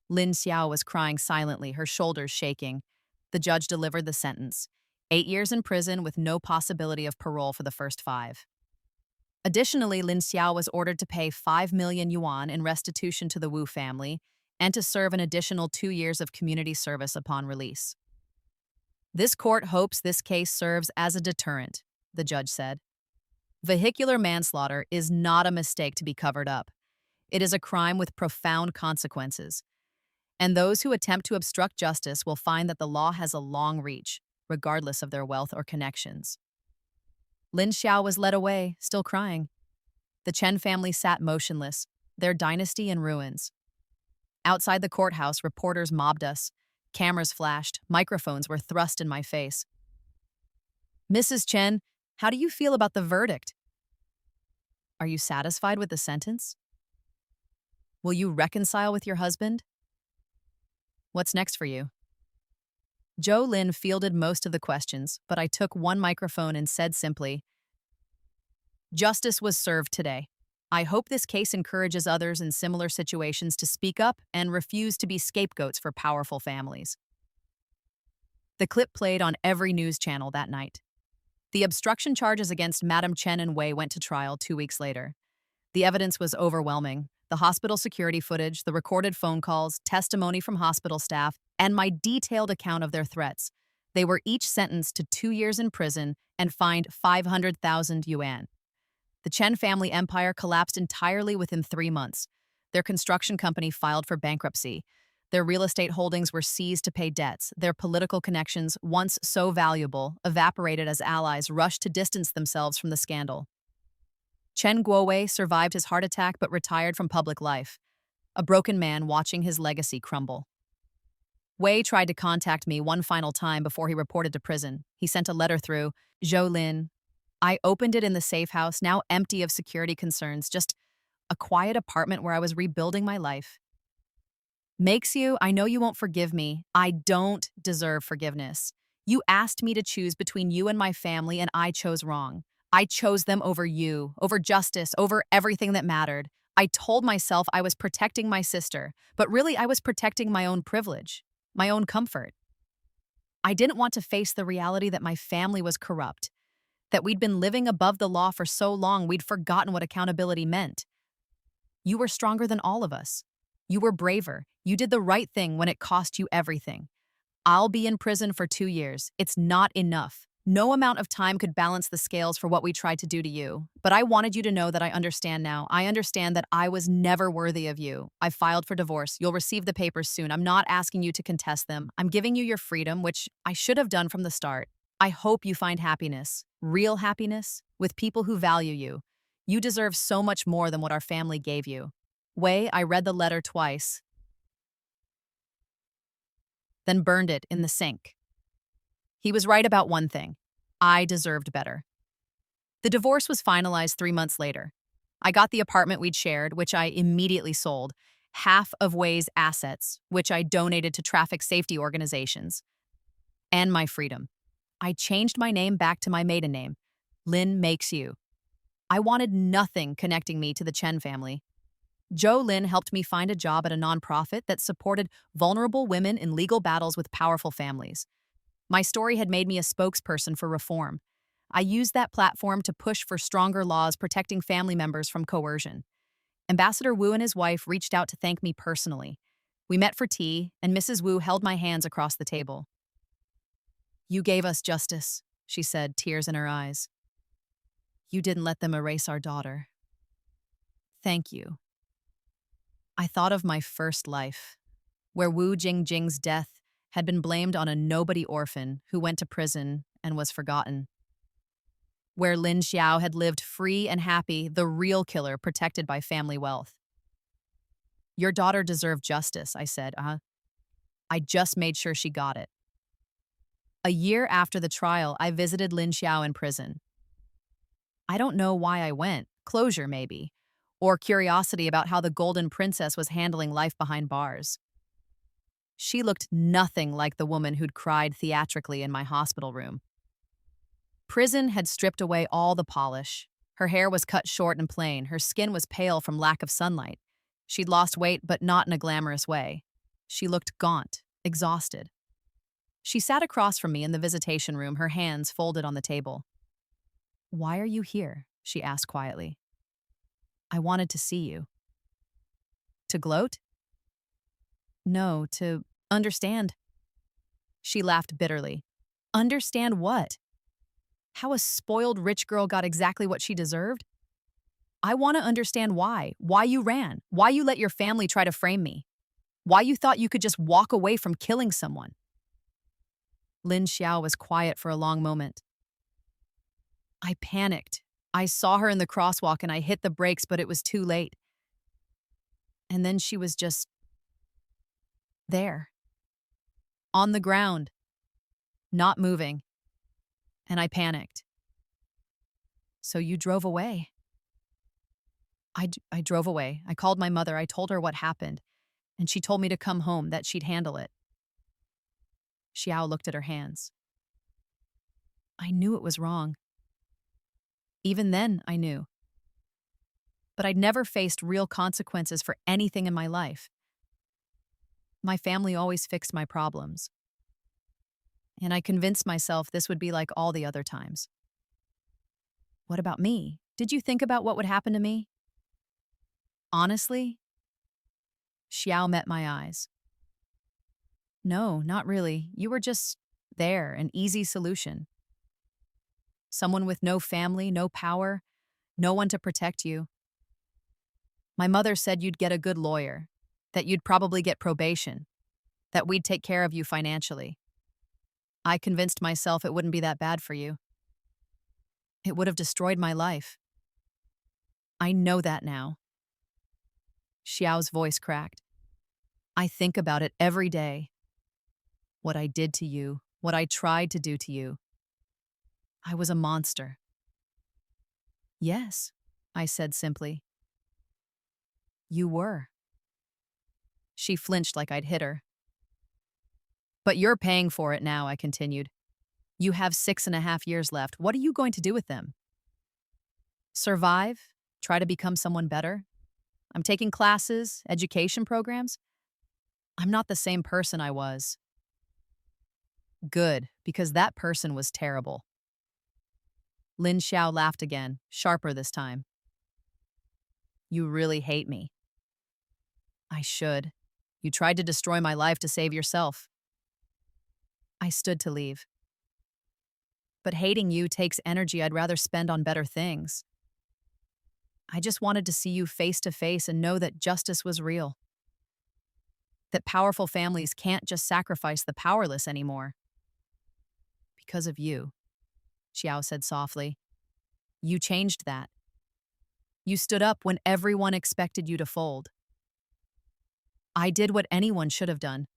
Lin Xiao was crying silently, her shoulders shaking. The judge delivered the sentence: 8 years in prison with no possibility of parole for the first 5. Additionally, Lin Xiao was ordered to pay 5 million yuan in restitution to the Wu family and to serve an additional 2 years of community service upon release. "This court hopes this case serves as a deterrent," the judge said. "Vehicular manslaughter is not a mistake to be covered up. It is a crime with profound consequences. And those who attempt to obstruct justice will find that the law has a long reach, regardless of their wealth or connections." Lin Xiao was led away, still crying. The Chen family sat motionless, their dynasty in ruins. Outside the courthouse, reporters mobbed us. Cameras flashed, microphones were thrust in my face. "Mrs. Chen, how do you feel about the verdict? Are you satisfied with the sentence? Will you reconcile with your husband? What's next for you?" Zhou Lin fielded most of the questions, but I took one microphone and said simply, "Justice was served today. I hope this case encourages others in similar situations to speak up and refuse to be scapegoats for powerful families." The clip played on every news channel that night. The obstruction charges against Madam Chen and Wei went to trial 2 weeks later. The evidence was overwhelming. The hospital security footage, the recorded phone calls, testimony from hospital staff, and my detailed account of their threats. They were each sentenced to 2 years in prison and fined 500,000 yuan. The Chen family empire collapsed entirely within 3 months. Their construction company filed for bankruptcy. Their real estate holdings were seized to pay debts. Their political connections, once so valuable, evaporated as allies rushed to distance themselves from the scandal. Chen Guowei survived his heart attack but retired from public life, a broken man watching his legacy crumble. Wei tried to contact me one final time before he reported to prison. He sent a letter through, Zhou Lin. I opened it in the safe house, now empty of security concerns, just a quiet apartment where I was rebuilding my life. Makes you, I know you won't forgive me. I don't deserve forgiveness. You asked me to choose between you and my family, and I chose wrong. I chose them over you, over justice, over everything that mattered. I told myself I was protecting my sister, but really I was protecting my own privilege, my own comfort. I didn't want to face the reality that my family was corrupt, that we'd been living above the law for so long we'd forgotten what accountability meant. You were stronger than all of us. You were braver. You did the right thing when it cost you everything. I'll be in prison for 2 years. It's not enough. No amount of time could balance the scales for what we tried to do to you. But I wanted you to know that I understand now. I understand that I was never worthy of you. I filed for divorce. You'll receive the papers soon. I'm not asking you to contest them. I'm giving you your freedom, which I should have done from the start. I hope you find happiness, real happiness, with people who value you. You deserve so much more than what our family gave you. Wei, I read the letter twice, then burned it in the sink. He was right about one thing. I deserved better. The divorce was finalized 3 months later. I got the apartment we'd shared, which I immediately sold, half of Wei's assets, which I donated to traffic safety organizations, and my freedom. I changed my name back to my maiden name, Lin Makes You. I wanted nothing connecting me to the Chen family. Zhou Lin helped me find a job at a nonprofit that supported vulnerable women in legal battles with powerful families. My story had made me a spokesperson for reform. I used that platform to push for stronger laws protecting family members from coercion. Ambassador Wu and his wife reached out to thank me personally. We met for tea, and Mrs. Wu held my hands across the table. "You gave us justice," she said, tears in her eyes. "You didn't let them erase our daughter. Thank you." I thought of my first life, where Wu Jingjing's death had been blamed on a nobody orphan who went to prison and was forgotten. Where Lin Xiao had lived free and happy, the real killer protected by family wealth. "Your daughter deserved justice," I said. I just made sure she got it. A year after the trial, I visited Lin Xiao in prison. I don't know why I went. Closure, maybe. Or curiosity about how the Golden Princess was handling life behind bars. She looked nothing like the woman who'd cried theatrically in my hospital room. Prison had stripped away all the polish. Her hair was cut short and plain. Her skin was pale from lack of sunlight. She'd lost weight, but not in a glamorous way. She looked gaunt, exhausted. She sat across from me in the visitation room, her hands folded on the table. "Why are you here?" she asked quietly. "I wanted to see you." "To gloat?" "No, to understand." She laughed bitterly. "Understand what? How a spoiled rich girl got exactly what she deserved? I want to understand why you ran, why you let your family try to frame me, why you thought you could just walk away from killing someone." Lin Xiao was quiet for a long moment. "I panicked. I saw her in the crosswalk and I hit the brakes, but it was too late. And then she was just there, on the ground, not moving. And I panicked." "So you drove away?" I drove away. I called my mother. I told her what happened, and she told me to come home, that she'd handle it." Xiao looked at her hands. "I knew it was wrong. Even then, I knew. But I'd never faced real consequences for anything in my life. My family always fixed my problems. And I convinced myself this would be like all the other times." "What about me? Did you think about what would happen to me?" "Honestly?" Xiao met my eyes. "No, not really. You were just there, an easy solution. Someone with no family, no power, no one to protect you. My mother said you'd get a good lawyer, that you'd probably get probation, that we'd take care of you financially. I convinced myself it wouldn't be that bad for you. It would have destroyed my life. I know that now. Xiao's voice cracked. I think about it every day. What I did to you, what I tried to do to you. I was a monster. Yes, I said simply. You were. She flinched like I'd hit her. But you're paying for it now, I continued. You have 6.5 years left. What are you going to do with them? Survive? Try to become someone better? I'm taking classes, education programs. I'm not the same person I was. Good, because that person was terrible. Lin Xiao laughed again, sharper this time. You really hate me. I should. You tried to destroy my life to save yourself. I stood to leave. But hating you takes energy I'd rather spend on better things. I just wanted to see you face to face and know that justice was real. That powerful families can't just sacrifice the powerless anymore. Because of you, Xiao said softly. You changed that. You stood up when everyone expected you to fold. I did what anyone should have done.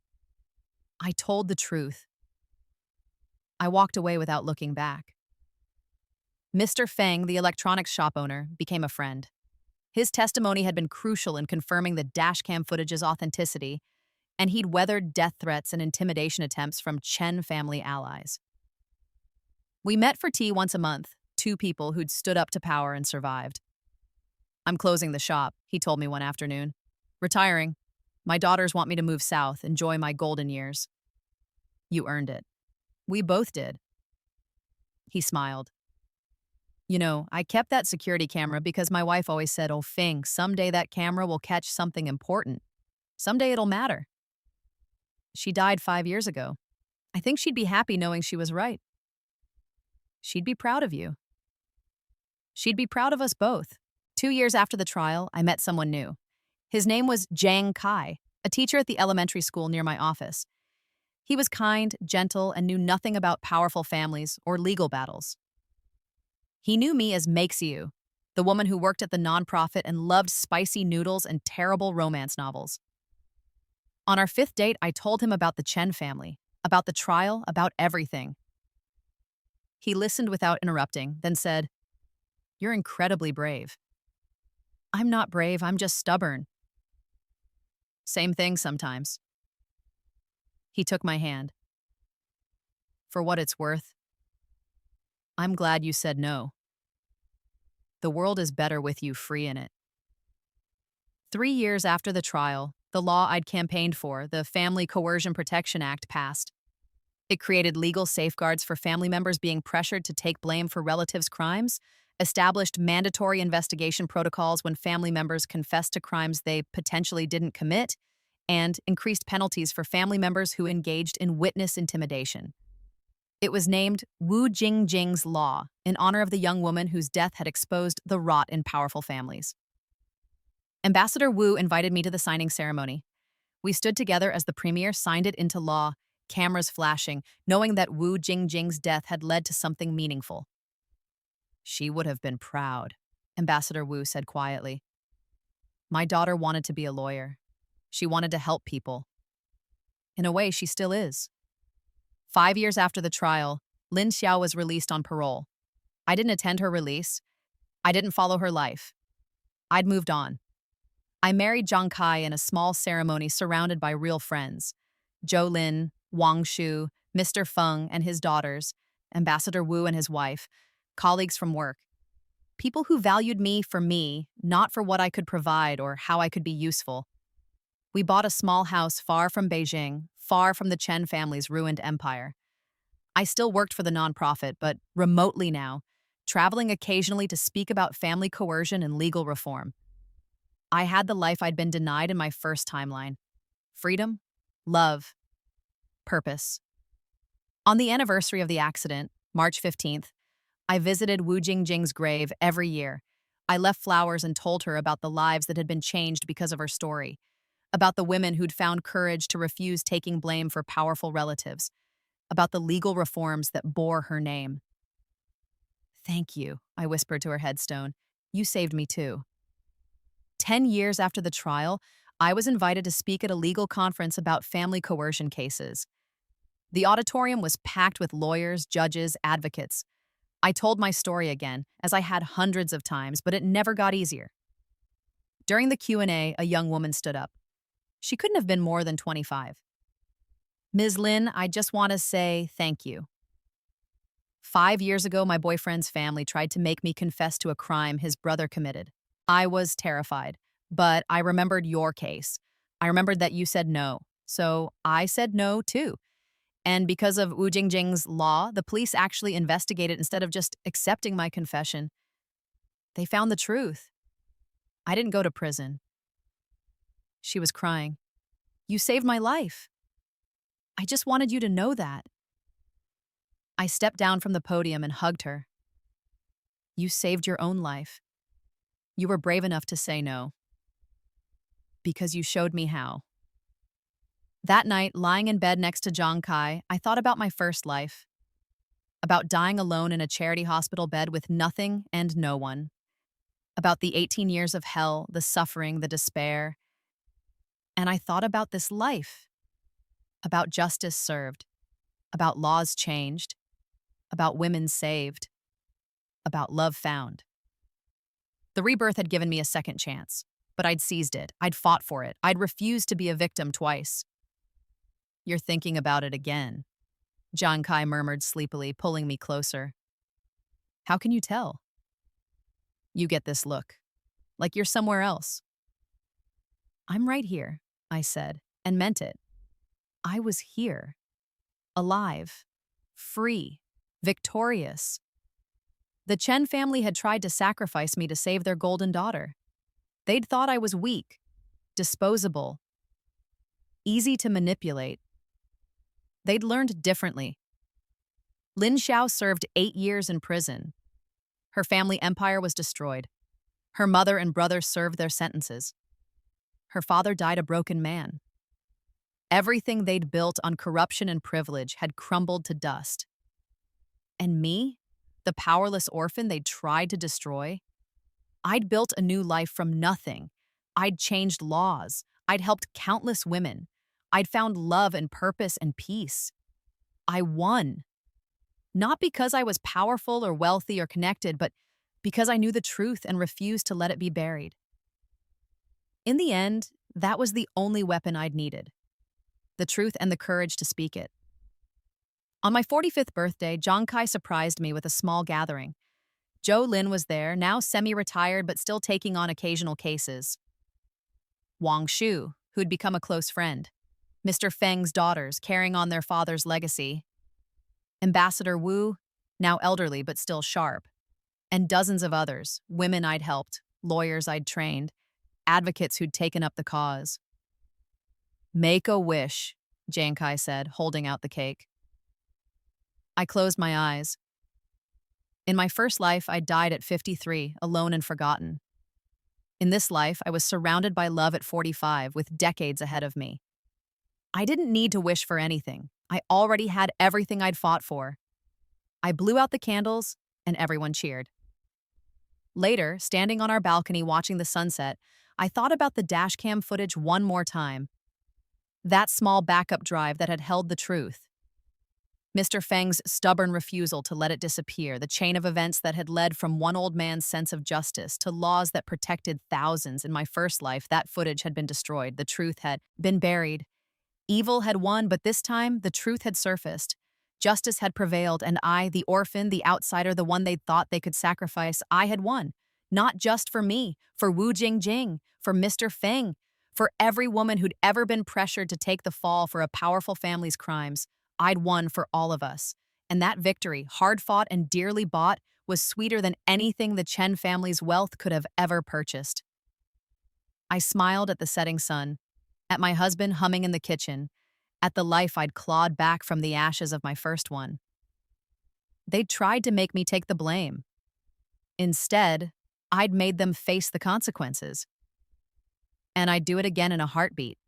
I told the truth. I walked away without looking back. Mr. Feng, the electronics shop owner, became a friend. His testimony had been crucial in confirming the dashcam footage's authenticity, and he'd weathered death threats and intimidation attempts from Chen family allies. We met for tea once a month, two people who'd stood up to power and survived. I'm closing the shop, he told me one afternoon. Retiring. My daughters want me to move south, enjoy my golden years. You earned it. We both did. He smiled. You know, I kept that security camera because my wife always said, oh, Feng, someday that camera will catch something important. Someday it'll matter. She died 5 years ago. I think she'd be happy knowing she was right. She'd be proud of you. She'd be proud of us both. 2 years after the trial, I met someone new. His name was Zhang Kai, a teacher at the elementary school near my office. He was kind, gentle, and knew nothing about powerful families or legal battles. He knew me as Maxiu, the woman who worked at the nonprofit and loved spicy noodles and terrible romance novels. On our 5th date, I told him about the Chen family, about the trial, about everything. He listened without interrupting, then said, You're incredibly brave. I'm not brave, I'm just stubborn. Same thing sometimes. He took my hand. For what it's worth, I'm glad you said no. The world is better with you free in it. 3 years after the trial, the law I'd campaigned for, the Family Coercion Protection Act, passed. It created legal safeguards for family members being pressured to take blame for relatives' crimes, established mandatory investigation protocols when family members confessed to crimes they potentially didn't commit, and increased penalties for family members who engaged in witness intimidation. It was named Wu Jingjing's Law in honor of the young woman whose death had exposed the rot in powerful families. Ambassador Wu invited me to the signing ceremony. We stood together as the premier signed it into law, cameras flashing, knowing that Wu Jingjing's death had led to something meaningful. She would have been proud, Ambassador Wu said quietly. My daughter wanted to be a lawyer. She wanted to help people. In a way, she still is. 5 years after the trial, Lin Xiao was released on parole. I didn't attend her release. I didn't follow her life. I'd moved on. I married Zhang Kai in a small ceremony surrounded by real friends. Zhou Lin, Wang Shu, Mr. Feng and his daughters, Ambassador Wu and his wife, colleagues from work. People who valued me, not for what I could provide or how I could be useful. We bought a small house far from Beijing, far from the Chen family's ruined empire. I still worked for the nonprofit, but remotely now, traveling occasionally to speak about family coercion and legal reform. I had the life I'd been denied in my first timeline. Freedom, love, purpose. On the anniversary of the accident, March 15th, I visited Wu Jingjing's grave every year. I left flowers and told her about the lives that had been changed because of her story, about the women who'd found courage to refuse taking blame for powerful relatives, about the legal reforms that bore her name. Thank you, I whispered to her headstone. You saved me too. 10 years after the trial, I was invited to speak at a legal conference about family coercion cases. The auditorium was packed with lawyers, judges, advocates. I told my story again, as I had hundreds of times, but it never got easier. During the Q&A, a young woman stood up. She couldn't have been more than 25. Ms. Lin, I just want to say thank you. 5 years ago, my boyfriend's family tried to make me confess to a crime his brother committed. I was terrified, but I remembered your case. I remembered that you said no, so I said no too. And because of Wu Jingjing's law, the police actually investigated instead of just accepting my confession. They found the truth. I didn't go to prison. She was crying. You saved my life. I just wanted you to know that. I stepped down from the podium and hugged her. You saved your own life. You were brave enough to say no. Because you showed me how. That night, lying in bed next to Zhang Kai, I thought about my first life. About dying alone in a charity hospital bed with nothing and no one. About the 18 years of hell, the suffering, the despair. And I thought about this life. About justice served. About laws changed. About women saved. About love found. The rebirth had given me a second chance, but I'd seized it. I'd fought for it. I'd refused to be a victim twice. You're thinking about it again, Zhang Kai murmured sleepily, pulling me closer. How can you tell? You get this look, like you're somewhere else. I'm right here, I said, and meant it. I was here, alive, free, victorious. The Chen family had tried to sacrifice me to save their golden daughter. They'd thought I was weak, disposable, easy to manipulate. They'd learned differently. Lin Xiao served 8 years in prison. Her family empire was destroyed. Her mother and brother served their sentences. Her father died a broken man. Everything they'd built on corruption and privilege had crumbled to dust. And me, the powerless orphan they'd tried to destroy? I'd built a new life from nothing. I'd changed laws. I'd helped countless women. I'd found love and purpose and peace. I won. Not because I was powerful or wealthy or connected, but because I knew the truth and refused to let it be buried. In the end, that was the only weapon I'd needed. The truth and the courage to speak it. On my 45th birthday, Zhang Kai surprised me with a small gathering. Zhou Lin was there, now semi-retired but still taking on occasional cases. Wang Shu, who'd become a close friend. Mr. Feng's daughters, carrying on their father's legacy. Ambassador Wu, now elderly but still sharp. And dozens of others, women I'd helped, lawyers I'd trained, advocates who'd taken up the cause. Make a wish, Zhang Kai said, holding out the cake. I closed my eyes. In my first life, I died at 53, alone and forgotten. In this life, I was surrounded by love at 45, with decades ahead of me. I didn't need to wish for anything. I already had everything I'd fought for. I blew out the candles, and everyone cheered. Later, standing on our balcony watching the sunset, I thought about the dashcam footage one more time. That small backup drive that had held the truth. Mr. Feng's stubborn refusal to let it disappear, the chain of events that had led from one old man's sense of justice to laws that protected thousands. In my first life, that footage had been destroyed. The truth had been buried. Evil had won, but this time, the truth had surfaced. Justice had prevailed, and I, the orphan, the outsider, the one they'd thought they could sacrifice, I had won. Not just for me, for Wu Jingjing, for Mr. Feng, for every woman who'd ever been pressured to take the fall for a powerful family's crimes. I'd won for all of us. And that victory, hard-fought and dearly bought, was sweeter than anything the Chen family's wealth could have ever purchased. I smiled at the setting sun, at my husband humming in the kitchen, at the life I'd clawed back from the ashes of my first one. They'd tried to make me take the blame. Instead, I'd made them face the consequences. And I'd do it again in a heartbeat.